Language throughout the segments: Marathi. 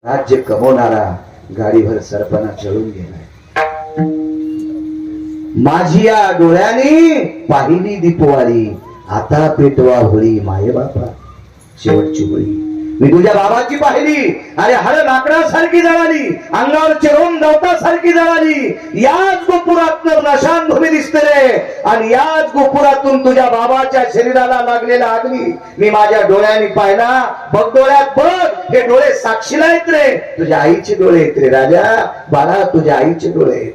राज्य कमवणारा गाडीवर सरपणा चढून गेलाय. माझी या डोळ्याने पाहिली दीपवाळी, आता पेटवा होळी माये बापा शेवटची होळी. मी तुझ्या बाबाची पाहिली, अरे हळ लाकडासारखी जळाली, अंगावर चिरोम गवतासारखी जळाली. याच गोपुरातून नशांभूमी दिसते रे, आणि याच गोपुरातून तुझ्या बाबाच्या शरीराला लागलेला अग्नी मी माझ्या डोळ्याने पाहिला. बघ डोळ्यात बघ, हे डोळे साक्षीला आहेत रे, तुझ्या आईचे डोळे आहेत रे राजा. बाळा तुझ्या आईचे डोळे आहेत.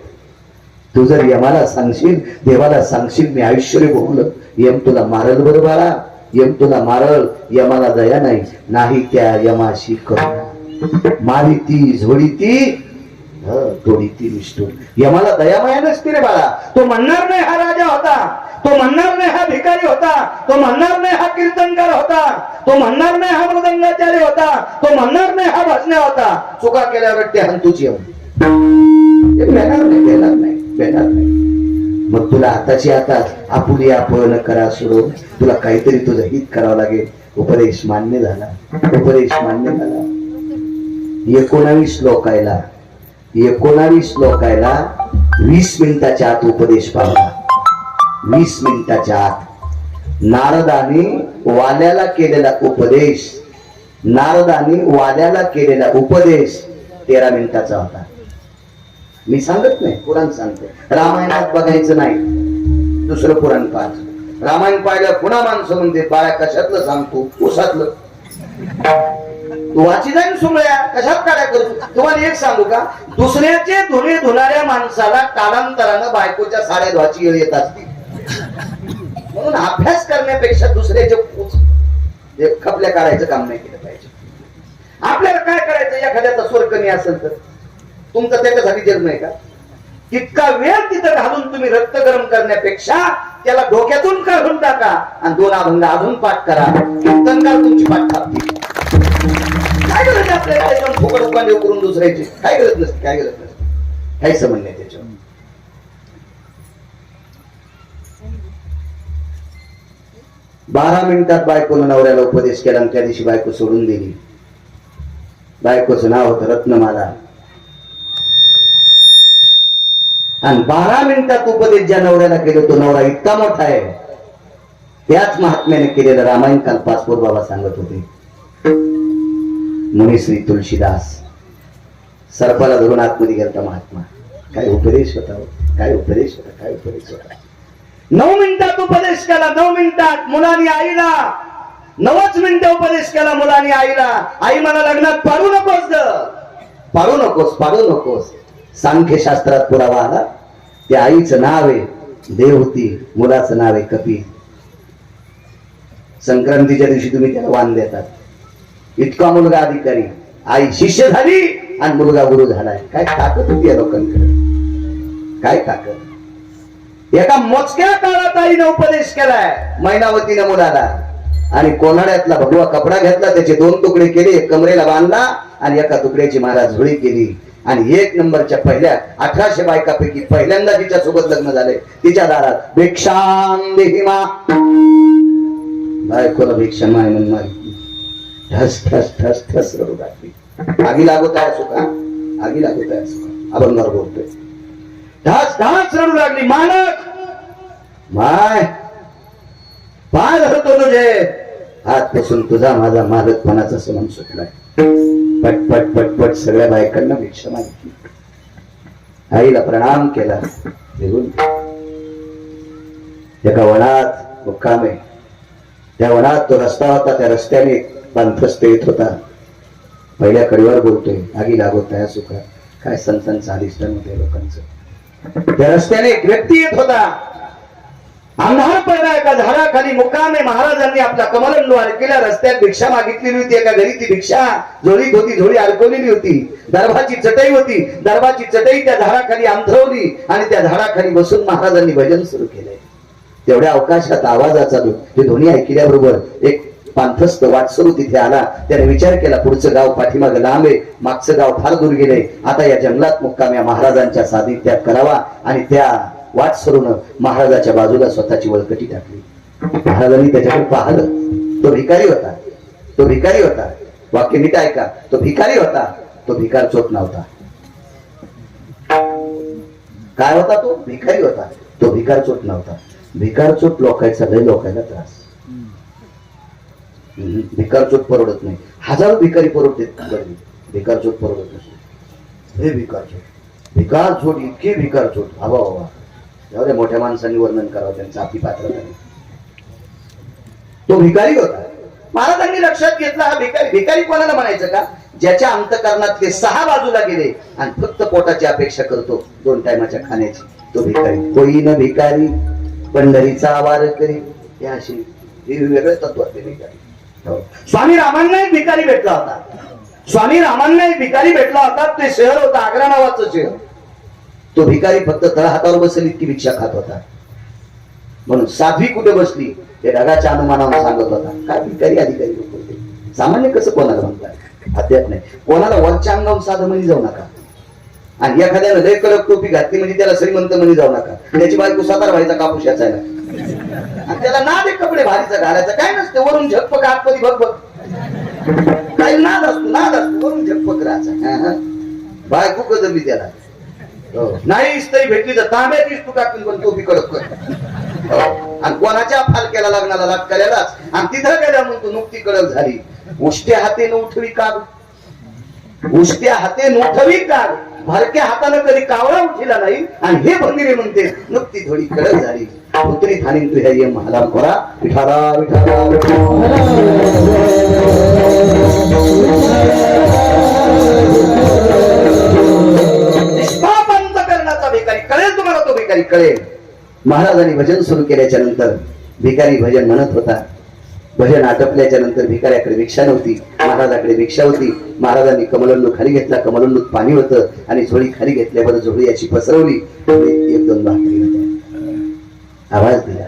तू जर यमाला सांगशील, देवाला सांगशील मी ऐश्वर्य भोगलं, यम तुला मारल बरं बाळा, यम तुला मारल. यमाला दया नाही, नाही त्या यमाशी करुणा. मारी ती झोडी ती तोडी ती निष्ठूर. यमाला दया माया नसते रे बाळा. तो म्हणणार नाही हा राजा होता, तो म्हणणार नाही हा भिकारी होता, तो म्हणणार नाही हा कीर्तनकार होता, तो म्हणणार नाही हा मृदंगाचार्य होता, तो म्हणणार नाही हा भजन्या होता. चुका केल्यावर ते हंतूच यम भेटणार नाही, भेटणार नाही, भेटणार नाही. मग तुला आताची आता आपुली आपण करा सोडून तुला काहीतरी तुझं हित करावं लागेल. उपदेश मान्य झाला, उपदेश मान्य झाला. 19 लोकायला 20 मिनिटाच्या आत उपदेश पावला. 20 मिनिटाच्या आत नारदाने वाल्याला केलेला उपदेश, नारदाने वाल्याला केलेला उपदेश 13 मिनिटाचा होता. मी सांगत नाही, पुराण सांगते. रामायणात बघायचं नाही, दुसरं पुराण पाच. रामायण पाहिलं पुन्हा माणसं म्हणते बाळा कशातलं सांगतो, उसातलं. तू वाची जाईन सुमळ्या, कशात काड्या करतो. तुम्हाला एक सांगू का, दुसऱ्याचे धुणे धुणाऱ्या माणसाला कालांतरानं बायकोच्या साड्या धुवाची वेळ येत असते. म्हणून अभ्यास करण्यापेक्षा दुसऱ्याचे खपल्या काढायचं काम नाही केलं पाहिजे. आपल्याला काय करायचं, एखाद्याचा स्वर कमी असेल तर तुमचं त्याच्यासाठी जग नाही का? तितका वेळ तिथं घालून तुम्ही रक्त गरम करण्यापेक्षा त्याला डोक्यातून काढून टाका आणि 2 अभंग अजून पाठ करा. कीर्तनकार तुमची पाठ थापतील. काय गरज आपल्याला त्याच्यावर फुकट उपाय करून दुसऱ्याची? काय गरज नसते, काय गरज नसते, काही समज नाही त्याच्यावर. 12 मिनिटात बायकोनं नवऱ्याला उपदेश केला आणि त्या दिवशी बायको सोडून दिली. बायकोचं नाव होतं रत्नमाला. आणि 12 मिनिटात उपदेश ज्या नवऱ्याला केलं तो नवरा इतका मोठा आहे. त्याच महात्म्याने केलेलं रामायण काल पाचपोर बाबा सांगत होते. मुनिश्री तुलसीदास सर्पाला धरून आतमध्ये गेलता महात्मा. काय उपदेश होता, काय उपदेश होता, काय उपदेश होता. 9 मिनिटात उपदेश केला, 9 मिनिटात मुलांनी आईला. 9च मिनिटं उपदेश केला मुलांनी आईला. आई मला लग्नात पाडू नकोस ग, पाडू नकोस, पाडू नकोस. सांख्यशास्त्रात पुरावा आला. त्या आईचं नाव आहे देवहूती, मुलाचं नाव आहे कपिल. संक्रांतीच्या दिवशी तुम्ही त्याला वाण देतात. इतका मुलगा अधिकारी, आई शिष्य झाली आणि मुलगा गुरु झालाय. काय ताकद होती या लोकांकडे, काय ताकद. एका मोजक्या काळात आईने उपदेश केलाय मैनावतीने मुलाला. आणि कोन्हाड्यातला भगवा कपडा घेतला, त्याचे 2 तुकडे केले, कमरेला बांधला आणि एका तुकड्याची महाराज झोळी केली. आणि 1 नंबरच्या पहिल्या 1800 बायकापैकी पहिल्यांदा तिच्या सोबत लग्न झाले. तिच्या दारात भिक्षां देहि मा. बायकोला भिक्षा माय म्हणून मागितली. ठस ठस ठस ठस रडू लागली. आगी लागत आहे सुका, आगी लागत आहे सुका. अभंगावर बोलतोय. ढास ढास रडू लागली. मालक माय पाय धरतो तुझे, आजपासून तुझा माझा मालकपणाचा संबंध सुटलाय. पटपट पटपट सगळ्या बायकांना भिक्षा मागितली. आईला प्रणाम केला. निघून एका वनात मुक्काम आहे. त्या वनात तो रस्ता होता, त्या रस्त्याने पांथस्त येत होता. पहिल्या कडीवर बोलतोय, आगी लागत नाही सुखा. काय संतांचं अधिष्ठान होते लोकांचं. त्या रस्त्याने एक व्यक्ती येत होता. अंधार पडला. एका झाडाखाली मुक्कामे महाराजांनी आपला कमलद्वार केल्या. रस्त्यात भिक्षा मागितलेली होती. एका घरी ती भिक्षा झोळीत होती, झोळी अडकवलेली होती. दरबाची चटई होती, दरबाची चटई त्या झाडाखाली अंथरवली आणि त्या झाडाखाली बसून महाराजांनी भजन सुरू केले. तेवढ्या अवकाशात आवाजाचा हे ध्वनी ऐकल्याबरोबर एक पांथस्त वाटसरू तिथे आला. त्याने विचार केला, पुढचं गाव पाठीमागे लांब आहे, मागचं गाव फार दूर गेले. आता या जंगलात मुक्काम या महाराजांच्या सानिध्यात करावा. आणि त्या वाटसरून महाराजाच्या बाजूला स्वतःची वळकटी टाकली. महाराजांनी त्याच्याकडे पाहिलं. तो भिकारी होता, तो भिकारी होता. वाक्य नीट ऐका. तो भिकारी होता. तो भिकार चोट नव्हता. काय होता? तो भिकारी होता. तो भिकार चोट नव्हता. भिकार चोट लोकांचा लय लोकांना त्रास. भिकार चोट परवडत नाही. हजारो भिकारी परवडते, भिकार चोट परवडत नसते. हे भिकार चोट, भिकार चोट, इतके भिकार चोट. आबा बाबा, एवढ्या मोठ्या माणसांनी वर्णन करावं त्यांचं आपली पात्रता. तो भिकारी होता. महाराजांनी लक्षात घेतला हा भिकारी. भिकारी कोणाला म्हणायचं का? ज्याच्या अंतकरणातले 6 बाजूला गेले आणि फक्त पोटाची अपेक्षा करतो 2 टायमाच्या खाण्याची, तो भिकारी. कोई न भिकारी पंढरीचा वार करी, हे अशी वेगळे तत्व असते भिकारी. स्वामी रामांना एक भिकारी भेटला होता. स्वामी रामांना एक भिकारी भेटला होता. ते शहर होतं आग्रा नावाचं शहर. तो भिकारी फक्त तळहातावर बसली इतकी भिक्षा खात होता. म्हणून साध्वी कुठे बसली ते ढगाच्या अनुमानावर सांगत होता. काय भिकारी अधिकारी लोक होते. सामान्य कसं कोणाला म्हणतात अद्याप नाही. कोणाला वरच्या अंगावर साधं म्हणी जाऊ नका. आणि एखाद्याला लय कडक टोपी घातली म्हणजे त्याला श्रीमंत म्हणी जाऊ नका. त्याची बायको 7 व्हायचा कापूस याचायला आणि त्याला नाद एक कपडे भारीचा घालायचा. काय नसते वरून झटपक आतमध्ये बघ बघ काही नाद असतो वरून झटपक राहायचा. बायको कदरली त्याला नाही इस्त्री भेटली तर तांब्यात इस्तू टाकून पण टोपी कडक कर. आणि कोणाच्या फालक्याला लग्नाला लागल्यालाच आणि तिथं गेल्या म्हणतो नुकती कडक झाली. उष्ट्या हाते उठवी काढ, उष्ट्या हाते उठवी काढ. भरक्या हाताने कधी कावळा उठिला नाही आणि हे भंगिरे म्हणते नुकती थोडी कडक झाली. पुत्री थानी तुझ्या ये मला खोरा विठाला विठाला निष्पाप करण्याचा भिकारी कळेल तुम्हाला. तो भिकारी कळेल. महाराजांनी भजन सुरू केल्याच्या नंतर भिकारी भजन म्हणत होता. भजन आटपल्याच्या नंतर भिकाऱ्याकडे भिक्षा नव्हती, महाराजाकडे भिक्षा होती. महाराजांनी कमलंडू खाली घेतला. कमलंडूत पाणी होतं आणि झोळी खाली घेतल्यावर झोळी अशी पसरवली. 1-2 भाकरी होत्या. आवाज दिला.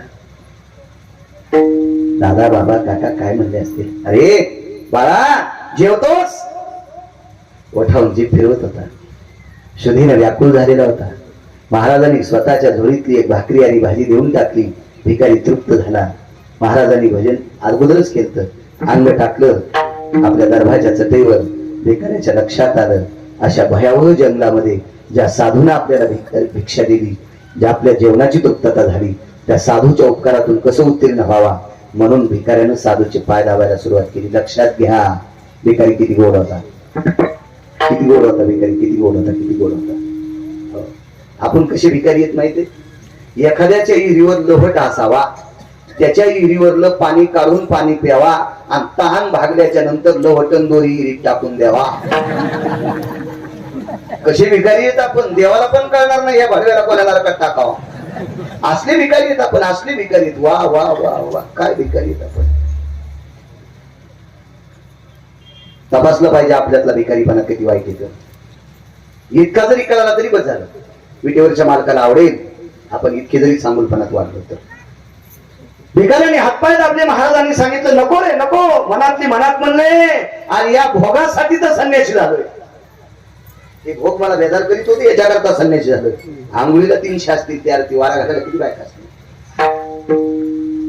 दादा बाबा काका काय म्हणले असतील. अरे बाळा जेवतोस. ओठावून जीभ फिरवत होता. सुधीने व्याकुळ झालेला होता. महाराजांनी स्वतःच्या झोळीतली एक भाकरी आणि भाजी देऊन टाकली. भिकारी तृप्त झाला. महाराजांनी भजन अगोदरच केलं. अंग टाकलं आपल्या दरबारच्या चटईवर. भिकाऱ्याच्या लक्षात आलं अशा भयावह जंगलामध्ये ज्या साधूने आपल्याला भिक्षा दिली, ज्या आपल्या जेवणाची तृप्तता झाली, त्या साधूच्या उपकारातून कसं उत्तीर्ण व्हावा म्हणून भिकाऱ्यानं साधूचे पाय दाबायला सुरुवात केली. लक्षात घ्या भिकारी किती गोड होता. किती गोड होता भिकारी. किती गोड होता. किती गोड होता. आपण कसे भिकारी येत माहिती. एखाद्याच्या इरीवर लोहट असावा, त्याच्या इरीवरलं पाणी काढून पाणी प्यावा आणि तहान भागल्याच्या नंतर लोहटन दोरी इरीत टाकून द्यावा. कसे भिकारी येत आपण. देवाला पण कळणार नाही या भडव्याला कोणाला नरकात टाकावा. असले भिकारी येत आपण. असले भिकारी येत. वा वा वा वा काय भिकारी येत आपण. तपासलं पाहिजे आपल्यातला भिकारीपणा किती वाईट येतं. इतका जरी कळाला तरी बस झालं. विटेवरच्या मालकाला आवडेल आपण इतके जरी चांगुलपणात वाढलो तर. भिकाऱ्याने हातपाय दाबले. महाराजांनी सांगितलं नको रे नको. मनातली मनात म्हणले आणि या भोगासाठी तर संन्यासी झालोय. हे भोग मला बेजार करीत होते याच्याकरता संन्यासी झालोय. आंघोळीला 300 असतील त्या आरती वारा घालायला किती बायका असतील.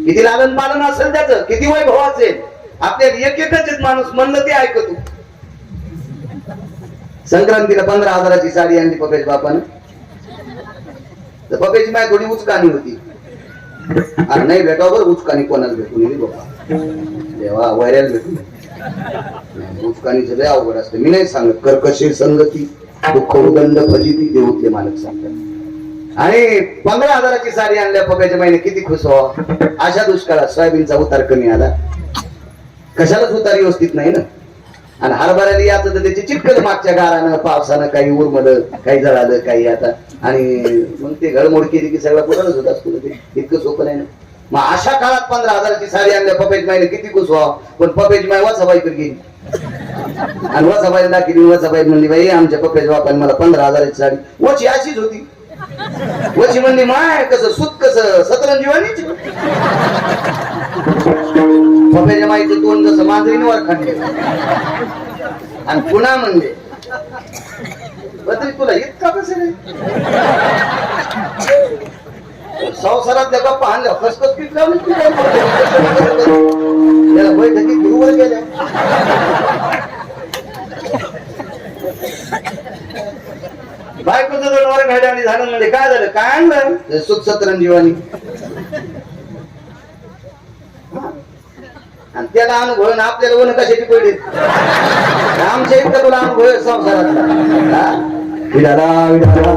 किती लालन पालन असेल त्याचं. किती वैभव असेल. आपल्याला एकच माणूस म्हणलं ते ऐकतो. संक्रांतीला 15,000ची साडी आणली पपेश बापानं. तर पपेची माय थोडी उचकानी होती. अरे नाही भेटावं उचकानी कोणाला भेटून येईल बाबा. देवा वैऱ्याला भेटून उचकानीच लय अवघड असते. मी नाही सांगत. कर्कशी संगती दुःख उदंड फजिती देऊतले मालक सांगतात. आणि 15,000ची साडी आणल्या पप्याच्या महिने किती खुश व्हावा. अशा दुष्काळात सोयाबीनचा उतार कमी आला. कशालाच उतार व्यवस्थित नाही ना. आणि हरभऱ्याला याचं तर त्याची चिटकल मागच्या गारानं पावसानं काही उरमलं काही जळालं काही आता. आणि मग ते घडमोड केली की सगळं पुराणच होत असतो. ते इतकं सोपं नाही ना. मग अशा काळात 15,000ची साडी आणल्या पपेज माईने किती खुश व्हावं. पण पपेज माय वाचाबाईकडे गेली आणि वाचाबाईला दाखवली. वाचाबाई म्हणली बाई आमच्या पपेज बापाने मला 15,000ची साडी. वची अशीच होती. वची म्हणली माय कसं सुत कसं सतरंजीवानीच. पपेच्या माईचं तोंड जसं मांजरीने वर खांडले. आणि पुन्हा म्हणले बदरी तुला इतका कसं रे. संसारातल्या गप्पा आणल्या खसखस पीठ लावली. त्याला बैठकीत गुरुवर गेल्या. बायकोचं जनावर घाड्या आणि झालं म्हणजे काय झालं, काय आणलं सुख सतरंजीवानी. आणि त्याला अनुभव ना आपल्याला वन कशाची पडली. आमच्या इतका तुला अनुभव आहे संसारातला. विडाला विडाला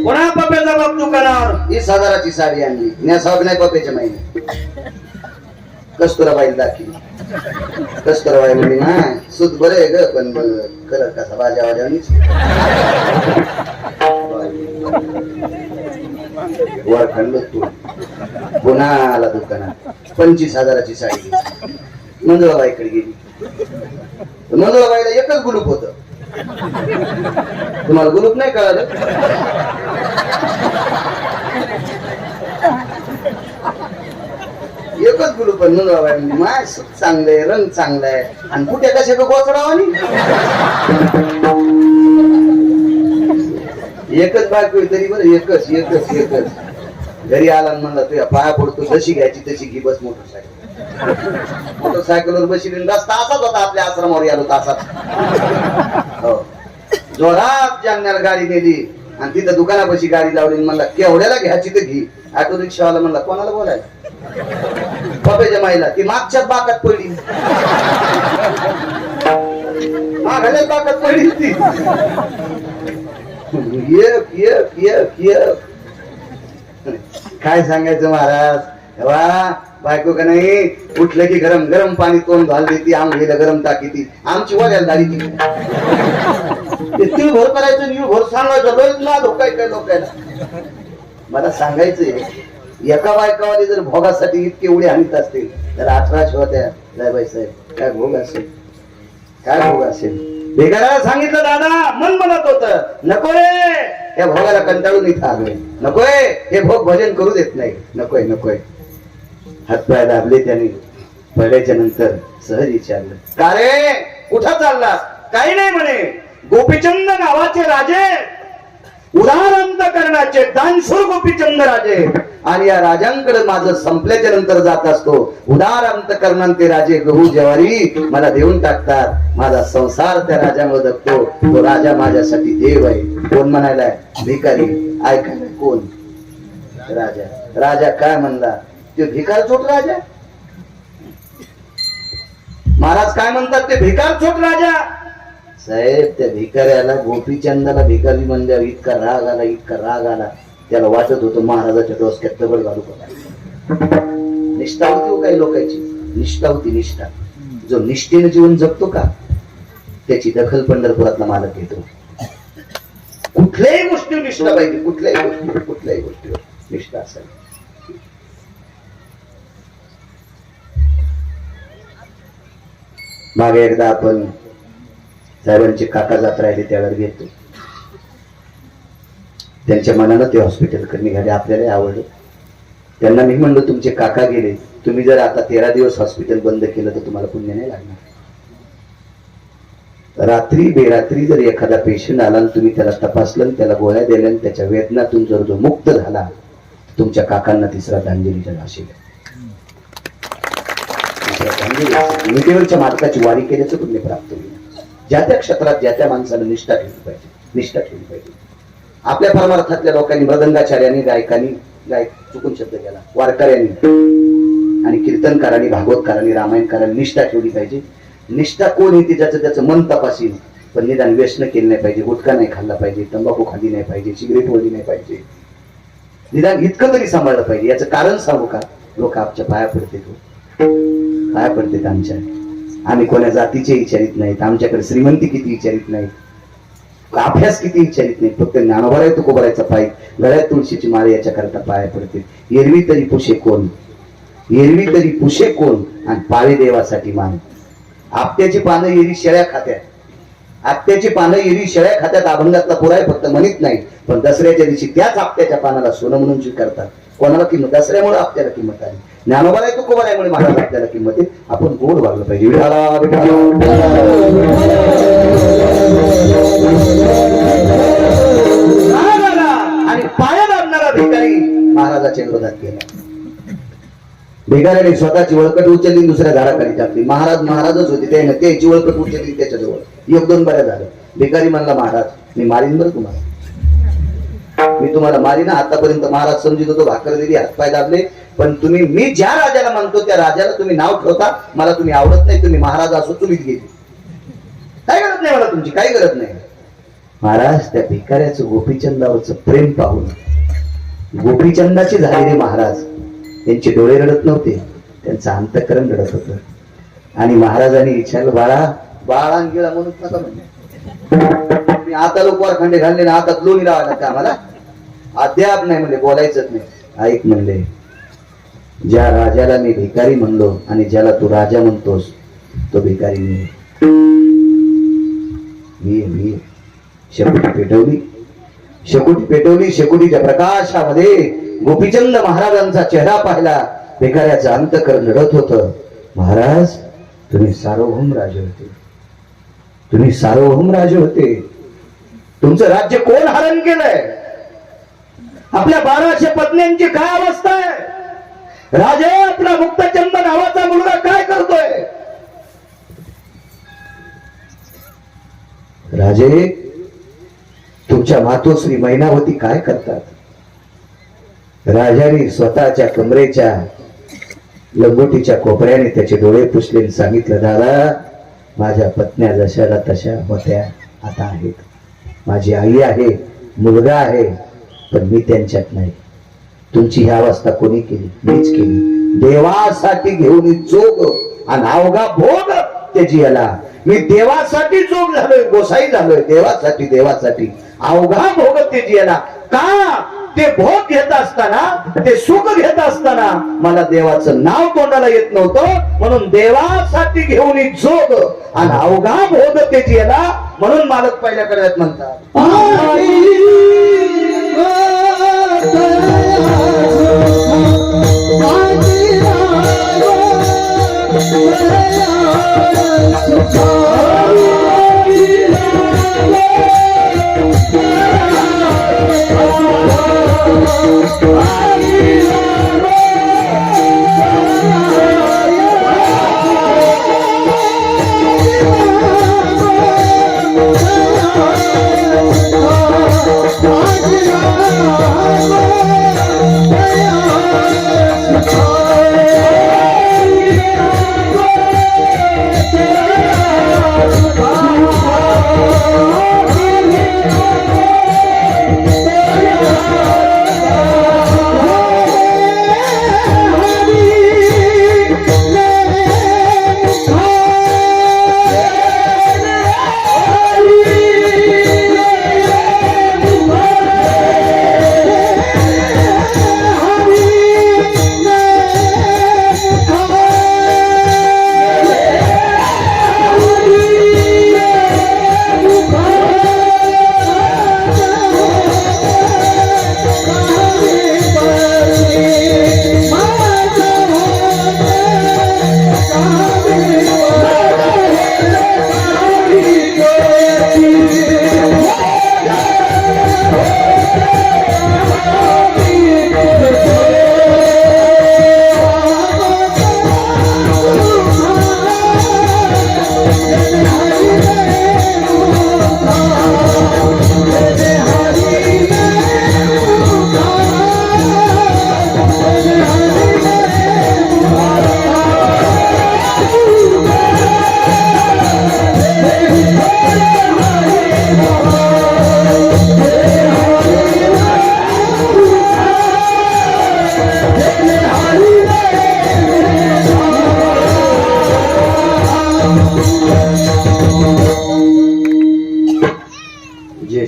कोणा पप्याचा बाप दुकानावर 20,000ची साडी आणली. नेसावं नाही पप्याच्या महिने. कस्तुराबाई दाखली. कस्तुराबाई म्हणजे ना सुत बरं आहे ग, पण खरं कसा बाजावाड्यानीच वर खंड तू पुन्हा आला दुकानात. 25,000ची साडी मंजुळाबाईकडे गेली. मंजुळाबाईला एकच गुलूप होत. तुम्हाला गुलूप नाही कळालं. एकच गुलूप मंजुळाबाई माय चांगलंय, रंग चांगलाय आणि कुठे कसे गोचरावानी. एकच बायको तरी बरं, एकच एकच एकच. घरी आला म्हणला तुझ्या पाया पडतो, जशी घ्यायची तशी घे, बस. मोटरसायकलवर बसली. रस्ता असाच होता आपल्या आश्रमावर आलो तासात. हो जोरात जालन्याला गाडी नेली आणि तिथं दुकानापाशी गाडी लावली. म्हणला केवढ्याला घ्यायची तर घे. ऑटो रिक्षावाला म्हणला कोणाला बोलायला. पप्याच्या माईला. ती मागच्याच बाकात पडली. मागल्याच बाकात पडली ती. एक एक एक एक. काय सांगायचं महाराज. वा बायको का नाही उठलं की गरम गरम पाणी तोंड घाल देती, आंघोळीला गरम टाकी ती. आमची वड्याला दारी ती. तिळ भर करायचं, निळ भर सांगायचं. रोज ना धोकाय काय लोकायला. मला सांगायचंय एका बायकावाली जर भोगासाठी इतके उडे आणत असतील तर 18 होत्या जायबाई साहेब काय भोग असेल, काय भोग असेल. भिकाऱ्याला सांगितलं दादा, मन म्हणत होत नको रे या भोगाला कंटाळून इथं आलोय. नकोय हे भोग भजन करू देत नाही. नकोय नकोय. हातपाय दाबले त्याने. पडल्याच्या नंतर सहज विचारलं का रे कुठं चाललास. काही नाही म्हणे. गोपीचंद नावाचे राजे, उदार अंतकरणाचे दानशूर गोपीचंद राजे. आणि या राजांकडे माझं संपल्याच्या नंतर जात असतो. उदार अंतकरणांचे राजे गहू ज्वारी मला देऊन टाकतात. माझा संसार त्या राजामुळे जगतो. तो राजा माझ्यासाठी देव आहे. कोण म्हणायलाय भिकारी. ऐकायला कोण राजा. राजा काय म्हणला ते भिकार छोट राजा. महाराज काय म्हणतात ते भिकार छोट राजा. साहेब त्या भिकाऱ्याला गोपीचंदाला भिकारी म्हणल्यावर इतका राग आला, इतका राग आला. त्याला वाटत होतं महाराजाच्या डोसक्यात दगड घालू का. निष्ठा होती काही लोकांची. निष्ठा होती निष्ठा. जो निष्ठेने जीवन जगतो का त्याची दखल पंढरपुरातला मालक घेतो. कुठल्याही गोष्टी निष्ठा पाहिजे. कुठल्याही गोष्टीवर निष्ठा असावी. मागे एकदा आपण साहेबांचे काका जात राहिले त्यावेळेला घेतो. त्यांच्या मनानं ते हॉस्पिटलकडे निघाले. आपल्याला आवडलं. त्यांना मी म्हणलो तुमचे काका गेले, तुम्ही जर आता 13 दिवस हॉस्पिटल बंद केलं तर तुम्हाला पुण्य नाही लागणार. रात्री बेरात्री जर एखादा पेशंट आला आणि तुम्ही त्याला तपासलं, त्याला गोळ्या दिल्या आणि त्याच्या वेदनातून जर जो मुक्त झाला तुमच्या काकांना तिसरा श्रद्धांजलीचा घास येईल. विटेवरच्या मार्गाची वारी केल्याचं पुण्य प्राप्त होईल. ज्या त्या क्षेत्रात ज्या त्या माणसानं निष्ठा ठेवली पाहिजे. निष्ठा ठेवली पाहिजे. आपल्या परमार्थातल्या लोकांनी मृदंगाचार्यांनी गायकांनी गायक चुकून शब्द केला वारकऱ्यांनी आणि कीर्तनकारांनी भागवतकारांनी रामायणकारांनी निष्ठा ठेवली पाहिजे. निष्ठा कोण येते ज्याचं त्याचं मन तपासील. पण निदान व्यसन केलं नाही पाहिजे. गुटखा नाही खाल्ला पाहिजे. तंबाखू खाल्ली नाही पाहिजे. सिगरेट ओढली नाही पाहिजे. निदान इतकं तरी सांभाळलं पाहिजे. याचं कारण सांगू का. लोक आमच्या पाया पडते पाया पडतात आमच्या. आम्ही कोणा जातीचे विचारित नाहीत. आमच्याकडे श्रीमंती किती विचारित नाहीत. अभ्यास किती विचारित नाही. फक्त ज्ञानोबा आहे तुकोबारायचा पाय गळ्यात तुळशीची माळ याच्या करता पाया पडते. एरवी तरी पुशे कोण. एरवी तरी पुशे कोण आणि पावे देवासाठी मान. आपट्याची पानं एरी शेळ्या खात्यात. आपट्याची पानं एरी शेळ्या खात्यात. अभंगातला पुराय फक्त म्हणत नाही. पण दसऱ्याच्या दिवशी त्याच आपट्याच्या पानाला सोनं म्हणून स्वीकारतात. कोणाला किंमत. दसऱ्यामुळे आपल्याला किंमत आली. ज्ञानोबाला तुकोबारायमुळे महाराज आपल्याला किंमत आहे. आपण गोड वागलं पाहिजे. आणि पाया दाबणारा भिकारी महाराजाच्या विरोधात केला. भिकाऱ्याने स्वतःची वळकट उचलली दुसऱ्या झाडाखाली टाकली. महाराज महाराजच होते त्याने त्याची वळकट उचलली त्याच्याजवळ. एक दोन बऱ्या झालं. भिकारी म्हणला महाराज मी मारीन बरं तुम्हाला, मी तुम्हाला मारीन. आतापर्यंत महाराज समजित होतो, भाकर दिली, हातपाय दाबले, पण तुम्ही मी ज्या राजाला म्हणतो त्या राजाला तुम्ही नाव ठेवता. मला तुम्ही आवडत नाही, तुम्ही महाराज असो चुलीत गेली. काय गरज नाही मला तुमची, काही गरज नाही. महाराज त्या भिकाऱ्याचं गोपीचंदावरचं प्रेम पाहून गोपीचंदाचे झालेले महाराज त्यांचे डोळे रडत नव्हते, त्यांचं अंतःकरण रडत होतं. आणि महाराजांनी विचारलं बाळा बाळा गेला म्हणून नका म्हणजे आता लोक वर खंडे घालले ना, आता लोणी लावायला का आम्हाला अद्याप नाही म्हणले, बोलायचंच नाही. ऐक म्हणले, ज्या राजाला मी भिकारी म्हणलो आणि ज्याला तू राजा म्हणतोस तो भिकारी मी शेकोटी पेटवली, शेकोटी पेटवली. शेकोटीच्या प्रकाशामध्ये गोपीचंद महाराजांचा चेहरा पाहिला. भिकाऱ्याचं अंतःकरण रडत होतं. महाराज तुम्ही सार्वभौम राजे होते, तुम्ही सार्वभौम राजे होते. तुमचं राज्य कोण हरण केलंय? आपल्या 1200 पत्न्यांची काय अवस्था आहे? राजे आपला मुक्तचंद नावाचा मुलगा काय करतोय? राजे तुमच्या मातोश्री मैनावती काय करतात? राजाने स्वतःच्या कमरेच्या लंगोटीच्या कोपऱ्याने त्याचे डोळे पुसले, सांगितलं दादा माझ्या पत्न्या जशाला तशा होत्या आता आहेत. माझी आई आहे, मुलगा आहे, पण मी त्यांच्यात नाही. तुमची ही अवस्था कोणी केली? मीच केली. देवासाठी घेऊन जोग आणि अवघा भोग त्याची याला. मी देवासाठी जोग झालोय, गोसाई झालोय, देवासाठी अवघा भोग त्याची याला. का? ते भोग घेत असताना, ते सुख घेत असताना मला देवाचं नाव तोंडाला येत नव्हतं, म्हणून देवासाठी घेऊन जोग आणि अवघा भोग त्याची याला. म्हणून मालक पहिल्या कडव्यात म्हणतात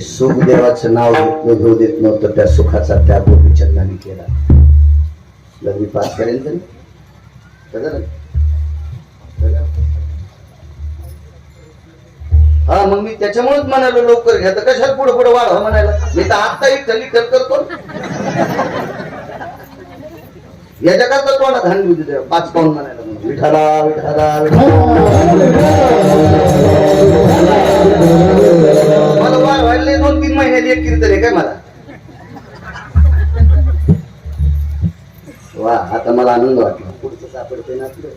सुख देवाचं नाव घेऊ देत नव्हतं, त्या सुखाचा त्या गोपीचंदाने केला. लग्न पास करेल तरी हा, मग मी त्याच्यामुळेच म्हणालो लवकर घ्या. तर कशाला पुढे पुढे वाढ म्हणायला? मी तर आता इथली करतो या जगात तोंडा धान 5 पाऊंड म्हणायला. विठाला विठाला मला वाढ व्हायला 2-3 महिन्यात एक कीर्तन आहे काय मला. वा, आता मला आनंद वाटला. पुढचं सापडतंय ना आपलं.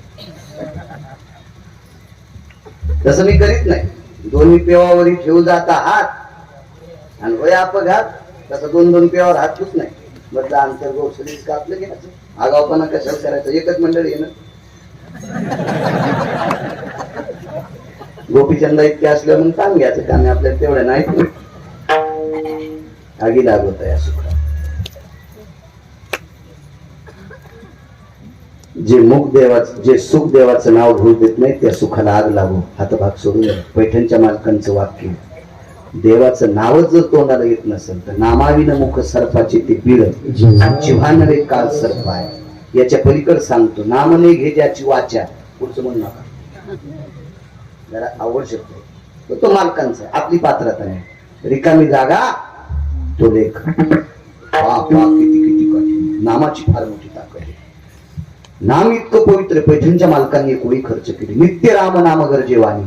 तसं मी करीत नाही. दोन्ही पेवावरी ठेवू जाता हात आणि वय अपघात. तसं दोन दोन पेवावर हातच नाही. बदला अंतर गोष्ट कापलं घ्यायचं. आगावपणा कशाला करायचं. एकच मंडळ येणं. गोपीचंदा इतके असल्या म्हणून काम घ्यायचं. काम आपल्याला तेवढं नाही. आगी लागत आहे सुखा. जे सुख देवाचं नाव घेऊ देत नाही त्या सुखाला आग लागू. हातभाग सोडून. पैठणच्या मालकांचं वाक्य. देवाचं नावच जर तोंडाला येत नसेल तर नामाविन मुख सर्पाचे ते पीड जिव्हानवे काल सर्प आहे. याच्या पलीकडे सांगतो, नाम नाही घे ज्याची वाचा. पुढचं म्हणू नका. जरा आवड शकतो तो मालकांचा. आपली पात्रता नाही. रिकामी जागा तो लेख. किती किती कठीण. नामाची फार मोठी ताकद आहे. नाम इतकं पवित्र. पैठणच्या मालकांनी कोळी खर्च केली. नित्य राम नाम गरजेवाणी.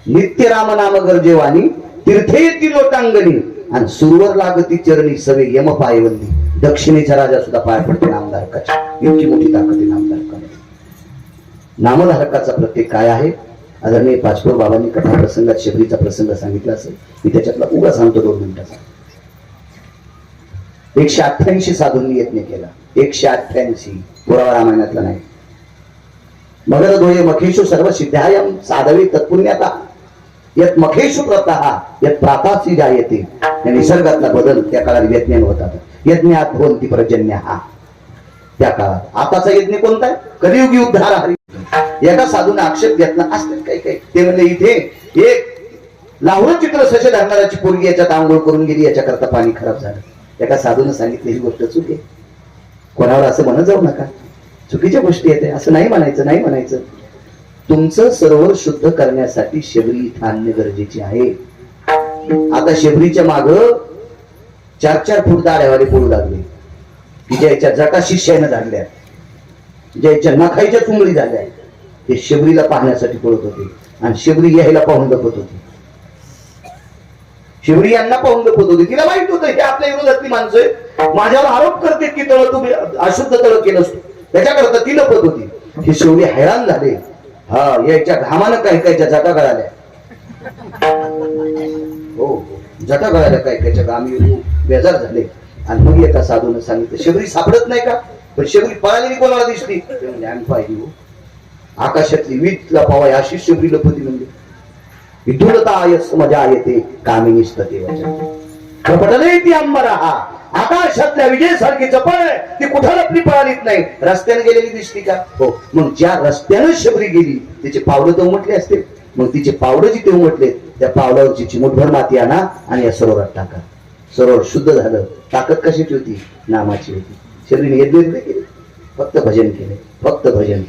नित्य राम नाम गरजेवाणी. तीर्थे येती लोटांगणी आणि सुरवर लागती चरणी सवे यम पायवंदी. दक्षिणेचा राजा सुद्धा पाय पडते नामधारकाच्या. इतकी मोठी ताकद आहे नामधारकाची. नामधारकाचा प्रत्येक काय आहे. आदरणीय पाचपूर बाबांनी कथा प्रसंगात शबरीचा प्रसंग सांगितला असेल. मी त्याच्यातला उगा सांगतो 2 मिनिटाचा. 188 साधूंनी यत्न केला. 188. पुरावा रामायणातला नाही. मगर ध्वय मखेशु सर्व सिद्धायम साधवे तत्पुण्याता यत मखेशु प्रतः यत प्रातासी जायते. या निसर्गातला बदल त्या काळात यज्ञान होतात. यज्ञात भवन्ति पर्जन्यः. त्या काळात आताचा यज्ञ कोणता आहे. कलियुगी उद्धार हरी. एका साधूने आक्षेप घेतला असतात काही काही. ते म्हणजे इथे एक लावून चित्र सशे धरणाराची पोरगी याच्यात आंघोळ करून गेली. याच्याकरता पाणी खराब झालं. एका साधूने सांगितली ही गोष्ट चूक आहे. कोणावर असं म्हणत जाऊ नका. चुकीच्या गोष्टी आहेत. असं नाही म्हणायचं. नाही म्हणायचं. तुमचं सरोवर शुद्ध करण्यासाठी शबरी इथं आणणे गरजेचे आहे. आता शबरीच्या माग 4-4 फूट दाढ्यावाले पडू लागले की ज्याच्या जटा शिष्यानं झाडल्या, ज्याच्या नखाईच्या चुंगळी झाल्या. ते शबरीला पाहण्यासाठी पळत होते आणि शबरी यायला पाहून लपत होती. शबरी यांना पाहून लपत होती. तिला माहित होतं हे आपल्या विरोधातली माणसं माझ्यावर आरोप करते की तळ तुम्ही अशुद्ध तळ केलं. त्याच्याकरता ती लपत होती. हे शेवटी हैराण झाले. हा, याच्या घामानं काय कायच्या जटा गळाल्या. हो, जटा गळाल्या काय कायच्या घामी बेजार झाले. आणि मग एका साधून सांगितलं शबरी सापडत नाही का. पण शबरी पळालेली कोणाला दिसली. आम्ही पाहिली हो. आकाशातली वीज लपावा अशी शबरी लपती म्हणजे. विधुलता यस मजा येते कामिनीस्त देवाच्या. कपटले ती अंबरा. आकाशातल्या विजेसारखी चपळ ती कुठं लपली पळालीत नाही. रस्त्याने गेलेली दिसली का. हो, मग ज्या रस्त्यानं शबरी गेली तिचे पावलं तर उमटले असते. मग तिचे पावलं जिथे उमटले त्या पावलावरची चिमूटभर माती आणा आणि या सरोवरात टाका. सरोवर शुद्ध झालं. ताकद कशाची होती. नामाची होती. शबरीने यज्ञ केले. फक्त भजन केले. फक्त भजन.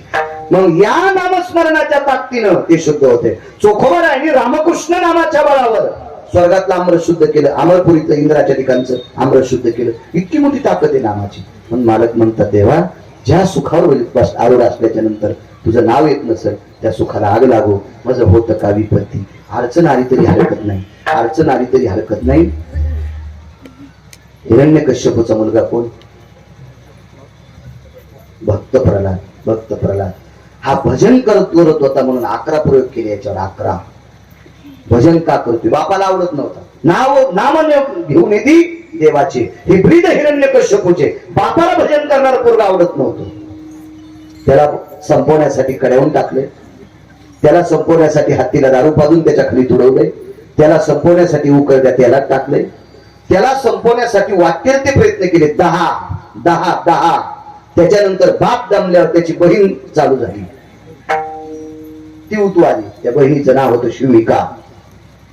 मग या नामस्मरणाच्या ताकदीनं ते शुद्ध होते. चोखोबर आणि रामकृष्ण नामाच्या बळावर स्वर्गातलं आम्र शुद्ध केलं. अमरपुरीतलं इंद्राच्या ठिकाणचं आम्र शुद्ध केलं. इतकी मोठी ताकद आहे नामाची. पण मालक म्हणतात देवा ज्या सुखावर आरूढ असल्याच्या नंतर तुझं नाव येत नसेल त्या सुखाला आग लागू. माझं होतं का विपत्ती. अडचण आली तरी हरकत नाही. अडचण आली तरी हरकत नाही. हिरण्यकश्यपूचा मुलगा कोण. भक्त प्रल्हाद. भक्त प्रल्हाद हा भजन करत होता म्हणून 11 प्रयोग केले याच्यावर. 11 भजन का करतोय. बापाला आवडत नव्हता. नाम घेऊन येते देवाचे. हे ब्रीद हिरण्यकश्यपूचे. बापाला भजन करणारा पोरगा आवडत नव्हतं. त्याला संपवण्यासाठी कड्यावून टाकले. त्याला संपवण्यासाठी हत्तीला दारू पाजून त्याच्या खाली तुडवले. त्याला संपवण्यासाठी उकळत्या तेलात टाकले. त्याला संपवण्यासाठी वाटेल ते प्रयत्न केले. 10. त्याच्यानंतर बाप दमल्यावर त्याची बहीण चालू झाली. ती उतू आली. त्या बहिणीचं नाव होतं शिविका.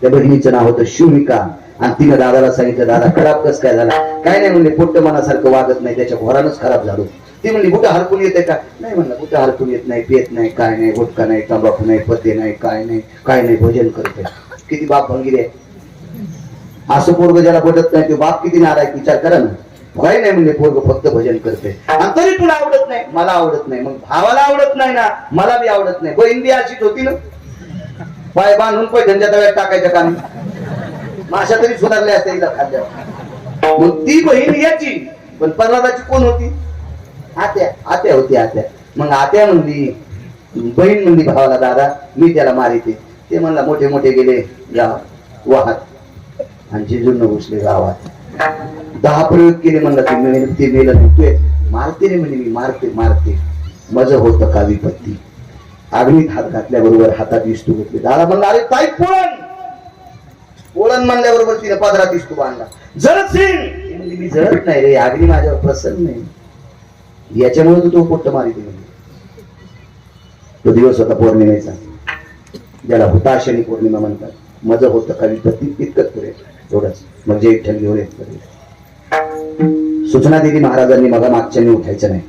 त्या बहिणीचं नाव होतं शिविका. आणि तिनं दादाला सांगितलं दादा खराब कस काय झाला. काय नाही म्हणले पोट्ट मनासारखं वागत नाही. त्याच्या घोरानच खराब झालो. ती म्हणली गुटा हरकून येते का. नाही म्हणलं गुटा हरकून येत नाही. पेत नाही. काय नाही. गुटखा नाही. तंबाखू नाही. पते नाही. काय नाही. काय नाही. भजन करते. किती बाप भंगीर आहे. असं पोरग ज्याला पटत नाही तो बाप किती नाराज. विचार करा ना. काही नाही म्हणले पोरग फक्त भजन करते. आणि तरी तुला आवडत नाही. मला आवडत नाही. मग भावाला आवडत नाही ना मला बी आवडत नाही. बहीण बी अशीच होती ना. पाय बांधून पैठणच्या तव्यात टाकायच्या कामी. माशा तरी सुधारल्या असते हिला खाल्ल्यावर. मग ती बहीण याची. पण प्रल्हादाची कोण होती. आत्या आत्या होती आत्या. मग आत्या म्हणली, बहीण म्हणली भावाला, दादा मी त्याला मारिते. ते म्हणला मोठे मोठे गेले गावात वाहत आणि जिजून घुसले गावात. 10 प्रयोग केले. म्हणलं ते मेलं नाही, तू मारते रे म्हणे. मी मारते मारते. मज होतं का विपत्ती. अग्नीत हात घातल्याबरोबर हातात इस्तू घेतले. दादा म्हणला, अरे ताई पोळण पोळण म्हणल्याबरोबर तिने पदरात इस्तू बांधला. जळत म्हणजे मी जळत नाही रे, अग्नी माझ्यावर प्रसन्न नाही, याच्यामुळे तू पोट्ट मारिते म्हणजे. तो दिवस होता पौर्णिमेचा, ज्याला हुताशनी पौर्णिमा म्हणतात. मज होतं का विपत्ती इतकंच पुरे, एवढंच. मग जे विठ्ठल घेऊन सूचना दिली महाराजांनी, मग मागच्यानी उठायचं नाही.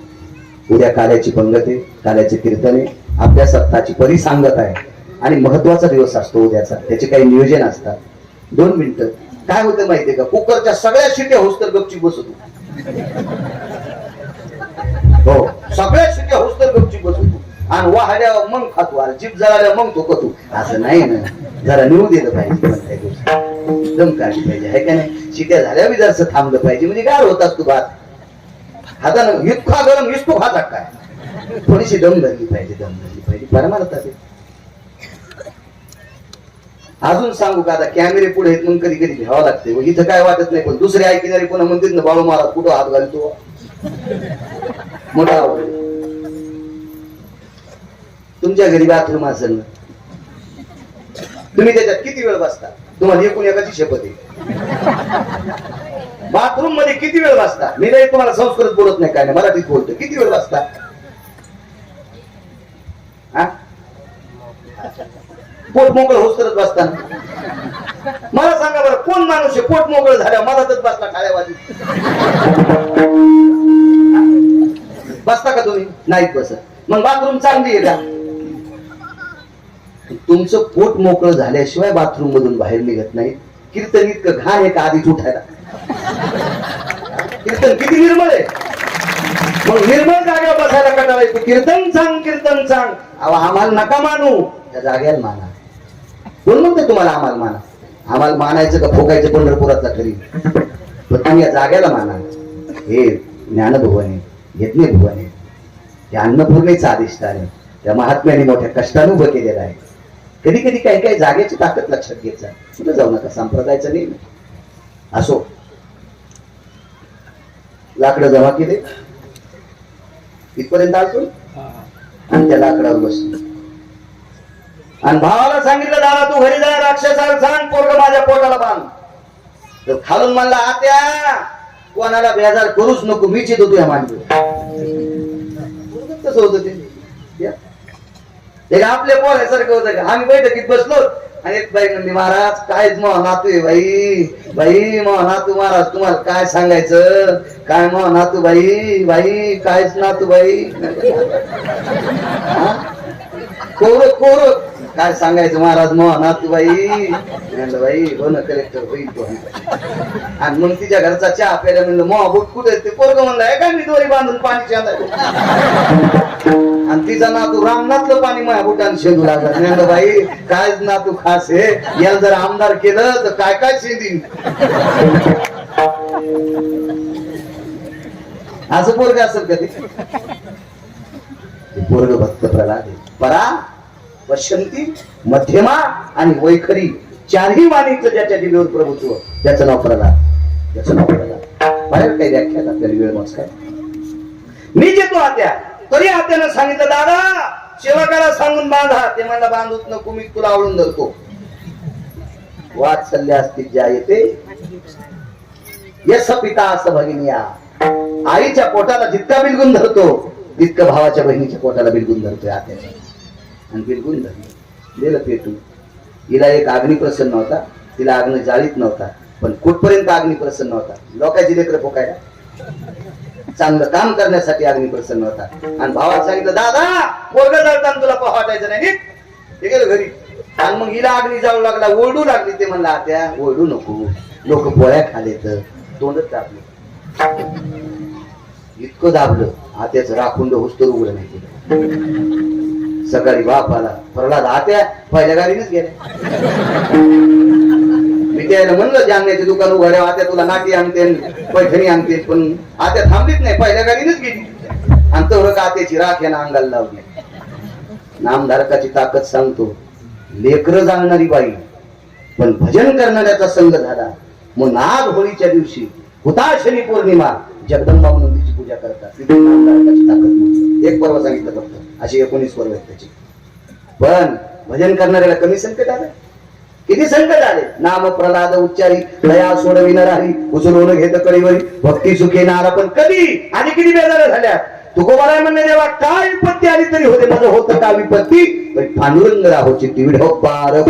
उद्या काल्याची पंगत आहे, काल्याचे कीर्तन आहे, आपल्या सप्ताची परिसांगत आहे आणि महत्वाचा दिवस असतो उद्याचा. त्याचे काही नियोजन असतात. 2 मिनिटं काय होतं माहितीये का, कुकरच्या सगळ्या शिट्या होस तर गपची बसतो. हो, सगळ्या शिट्या होस तर गपची बसतो. आणि वाहड्यावर मग खातो, जीप जळाल्या मग तो कतो. असं नाही ना, जरा निवू दिलं पाहिजे. दम काढली पाहिजे, आहे का नाही. शिट्या झाल्या बी जरासं थांबलं पाहिजे, म्हणजे गार होतात तू भात हातानं. इतका गरम इसतो खातात काय, थोडीशी दम धरली पाहिजे, दम धरली पाहिजे. परमार्थात अजून सांगू का, आता कॅमेरे पुढे आहेत म्हणून कधी कधी घ्यावं लागते. इथं काय वाटत नाही, पण दुसरे ऐकणारे कोणा म्हणतील ना, बाळू महाराज कुठं हात घालतो, मोठा आवड. तुमच्या घरी बाथरूम असेल ना, तुम्ही त्याच्यात किती वेळ बसता. तुम्हाला एकूण एकाची शपथ आहे, बाथरूम मध्ये किती वेळ बसता. मी नाही तुम्हाला संस्कृत बोलत नाही, काय नाही, मराठीत बोलतो. किती वेळ बसता. पोट मोकळं होत करत बसताना. मला सांगा बरं, कोण माणूस आहे पोट मोकळं झाल्या मधातच बसला टाळ्यावाजी. बसता का तुम्ही. नाहीत बसत. मग बाथरूम चांगली आहे का. तुमचं पोट मोकळं झाल्याशिवाय बाथरूम मधून बाहेर निघत नाही. कीर्तन इतकं घाण आहे का आधीच उठायला. कीर्तन किती निर्मळ आहे. मग निर्मळ जागेवर बसायला कंटाळा येतो. कीर्तन सांग, कीर्तन सांग. अहो आम्हाला नका मानू, त्या जागेला माना. कोण म्हणते तुम्हाला आम्हाला माना. आम्हाला मानायचं का फोकायचं पंढरपुरातला तरी, पण तुम्ही या जागेला माना. हे ज्ञानभुवन आहे, यज्ञ भुवन आहे, हे अन्नपूर्णेचं अधिष्ठान आहे. त्या महात्म्याने मोठ्या कष्टाने उभं केलेलं आहे. कधी कधी काही काही जागेची ताकद लक्षात घ्यायचा. कुठं जाऊ नका, संप्रदायाचं नाही. असो, लाकडं जमा केले इथपर्यंत आलो आणि त्या लाकडावर बसलो आणि भावाला सांगितलं, दादा तू घरी जा, राक्षसाला सांग पोरग माझ्या पोटाला बांध. तर खालून म्हणला, आत्या कोणाला बेजार करूच नको, मीच येतो तुझ्या मांडीवर. कसं होतं ते आपल्या पोरासारखं होतं का. आम्ही बैठकीत बसलो आणि एक बाई म्हणली, महाराज कायच मग नातू आहे बाई. बाई मग नातू महाराज, तुम्हाला काय सांगायचं. काय मग नातू बाई. बाई कायच नातू बाई. कोर कोर काय सांगायचं महाराज मग नातू बाई. म्हणलं बाई हो ना, कलेक्टर होईल तो. आणि मग तिच्या घरचा चहा प्यायला म्हणलं, मग बुट कुठे ते. पोरग म्हणलं, काय मी दोरी बांधून पाणी आणि तिचा नातू रामनाथलं पाणी माझ्या बुटाने शेंदू लागला. म्हणलं बाई कायच नातू खास आहे, याला जर आमदार केलं तर काय काय शेंदीन. असं पोरग असेल कधी. पोरग भक्त प्रल्हाद आहे. परा पश्यंती मध्यमा आणि वैखरी चारही वाणीचं ज्याच्या दिव्यावर प्रभुत्व, त्याचं नाव प्रल्हाद. त्याचं नाव प्रल्हाद. बाहेर काही व्याख्यात आपल्याला वेळ मस्त काय. मी जेतो आत्या, तरी आत्यानं सांगितलं, दादा सेवकाला सांगून बांधा. ते मला बांधूच नको, मी तुला आवडून धरतो. वात्सल्य असतील ज्या येते यस पिता असं भगिनिया. आईच्या पोटाला जितका बिलगुन धरतो तितकं भावाच्या बहिणीच्या पोटाला बिलगुन धरतोय आत्याच्या. आणि बिलगुन धरली, गेलं पेटून. हिला एक अग्नी प्रसन्न होता, तिला अग्नी जाळीत नव्हता, पण कुठपर्यंत अग्नी प्रसन्न होता. लोकांची लेकरं फोकायला, चांगलं काम करण्यासाठी अग्नी प्रसन्न होता. आणि भावाला सांगितलं, दादा पोरग जळताना तुला वाटायचं नाही. ते गेलं घरी. आणि मग हिला अग्नी जाळू लागला, ओरडू लागली. ते म्हणला, आत्या ओरडू नको, लोक पोळ्या खाले तर. तोंडच दाबलं, इतकं दाबलं आत्याच राखुंड होस्तर उघडं नाही केलं. सकाळी बाप आला, प्रल्हाद आत्या पहिल्या गाडीनेच गेल्या. मी त्याला म्हणलं, जामण्याचे दुकान उघड्या, आत्या तुला नाटी आणते पैठणी आणते, पण आत्या थांबलीच नाही, पहिल्या गाडीनेच गेली. अंतवर कातेची राख यानं अंगाला लावली. नामधारकाची ताकद सांगतो, लेकर जाणणारी बाई पण भजन करणाऱ्याचा संघ झाला. मग नाग होळीच्या दिवशी हुताशनी पौर्णिमा जगदंबा म्हणून तिची पूजा करतात. तिथे नामधारकाची ताकद मोठी. एक पर्व सांगितलं फक्त, अशी 19 पर्व आहेत त्याची. पण भजन करणाऱ्याला कमी संकट आलं. किती संकट आले. नाम प्रल्हाद उच्चारी दया सोडविणार हरी उचलून घेत कळीवरी भक्ती सुखे नारा. पण कधी आणि किती बेजार झाल्या. तुकोबाराय म्हणणे देवा काय विपत्ती आली तरी होते माझं होतं का विपत्ती. पांडुरंग राहोची ती विढो पार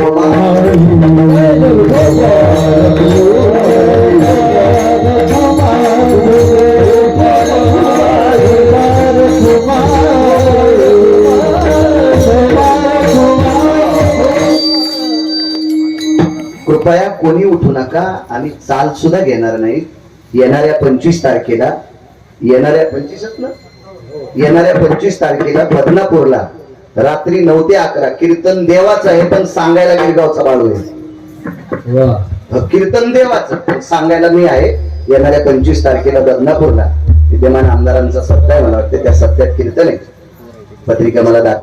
कृपया कोणी उठू नका. आम्ही चाल सुद्धा घेणार नाही. येणाऱ्या 25 तारखेला येणाऱ्या 25 तारखेला बदनापूरला रात्री 9 ते 11 कीर्तन देवाचं आहे, पण सांगायला गिरगावचा बाळू आहे. कीर्तन देवाचं पण सांगायला मी आहे. येणाऱ्या 25 तारखेला बदनापूरला विद्यमान आमदारांचा सत्ता आहे. मला वाटतं त्या सत्यात कीर्तन आहे. पत्रिका मला दाखव.